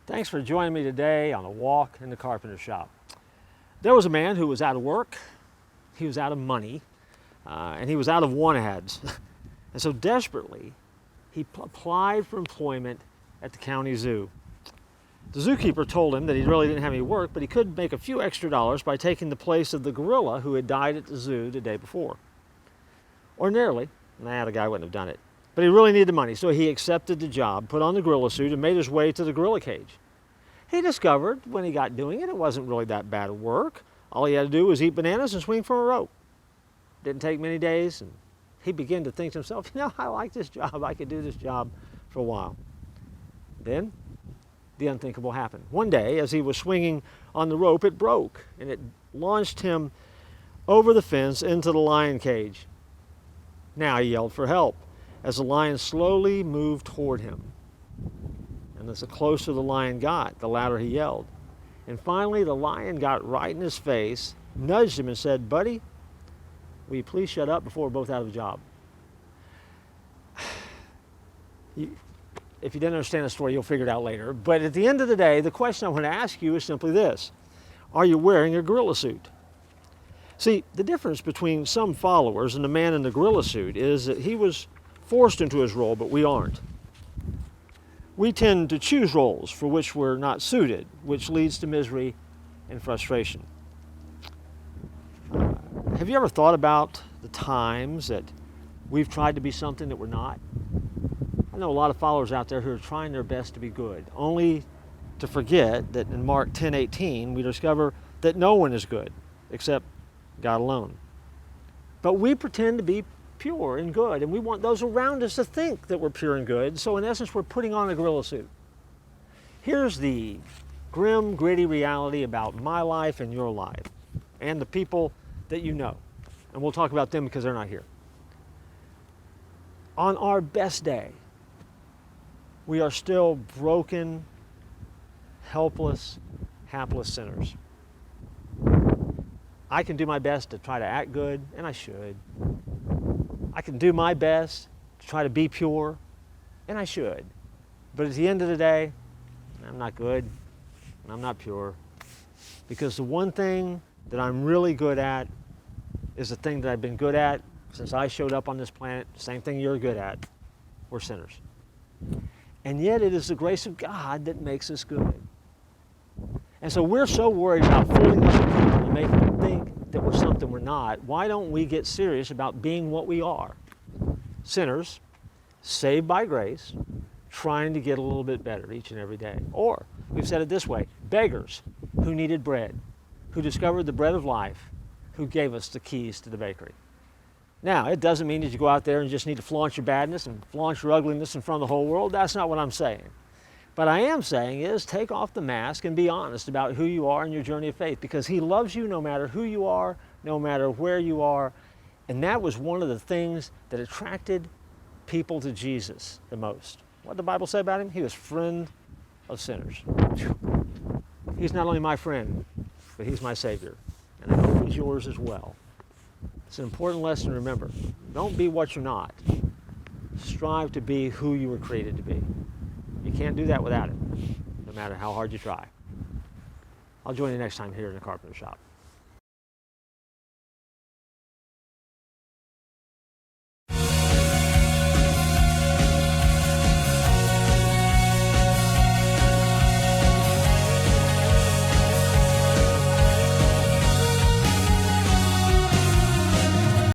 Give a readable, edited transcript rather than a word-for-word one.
Thanks for joining me today on a walk in the carpenter shop. There was a man who was out of work, he was out of money, and he was out of want-ads. And so desperately, he applied for employment at the county zoo. The zookeeper told him that he really didn't have any work, but he could make a few extra dollars by taking the place of the gorilla who had died at the zoo the day before. Ordinarily, the guy wouldn't have done it. But he really needed the money, so he accepted the job, put on the gorilla suit, and made his way to the gorilla cage. He discovered when he got doing it, it wasn't really that bad of work. All he had to do was eat bananas and swing from a rope. Didn't take many days, and he began to think to himself, I like this job. I could do this job for a while. Then, the unthinkable happened. One day, as he was swinging on the rope, it broke, and it launched him over the fence into the lion cage. Now he yelled for help as the lion slowly moved toward him. And as the closer the lion got, the louder he yelled. And finally, the lion got right in his face, nudged him and said, "Buddy, will you please shut up before we're both out of a job?" If you didn't understand the story, you'll figure it out later. But at the end of the day, the question I want to ask you is simply this: are you wearing a gorilla suit? See, the difference between some followers and the man in the gorilla suit is that he was forced into his role, but we aren't. We tend to choose roles for which we're not suited, which leads to misery and frustration. Have you ever thought about the times that we've tried to be something that we're not? I know a lot of followers out there who are trying their best to be good, only to forget that in Mark 10:18 we discover that no one is good except God alone. But we pretend to be pure and good, and we want those around us to think that we're pure and good. So in essence, we're putting on a gorilla suit. Here's the grim, gritty reality about my life and your life and the people that you know. And we'll talk about them because they're not here. On our best day, we are still broken, helpless, hapless sinners. I can do my best to try to act good, and I should. I can do my best to try to be pure, and I should. But at the end of the day, I'm not good, and I'm not pure. Because the one thing that I'm really good at is the thing that I've been good at since I showed up on this planet, same thing you're good at. We're sinners. And yet it is the grace of God that makes us good. And so we're so worried about fooling other people and making them think that we're something we're not. Why don't we get serious about being what we are? Sinners, saved by grace, trying to get a little bit better each and every day. Or, we've said it this way, beggars who needed bread, who discovered the bread of life, who gave us the keys to the bakery. Now, it doesn't mean that you go out there and just need to flaunt your badness and flaunt your ugliness in front of the whole world. That's not what I'm saying. But I am saying is take off the mask and be honest about who you are in your journey of faith, because He loves you no matter who you are, no matter where you are. And that was one of the things that attracted people to Jesus the most. What did the Bible say about Him? He was friend of sinners. He's not only my friend, but He's my Savior. And I hope He's yours as well. It's an important lesson to remember. Don't be what you're not. Strive to be who you were created to be. You can't do that without it, no matter how hard you try. I'll join you next time here in the Carpenter Shop.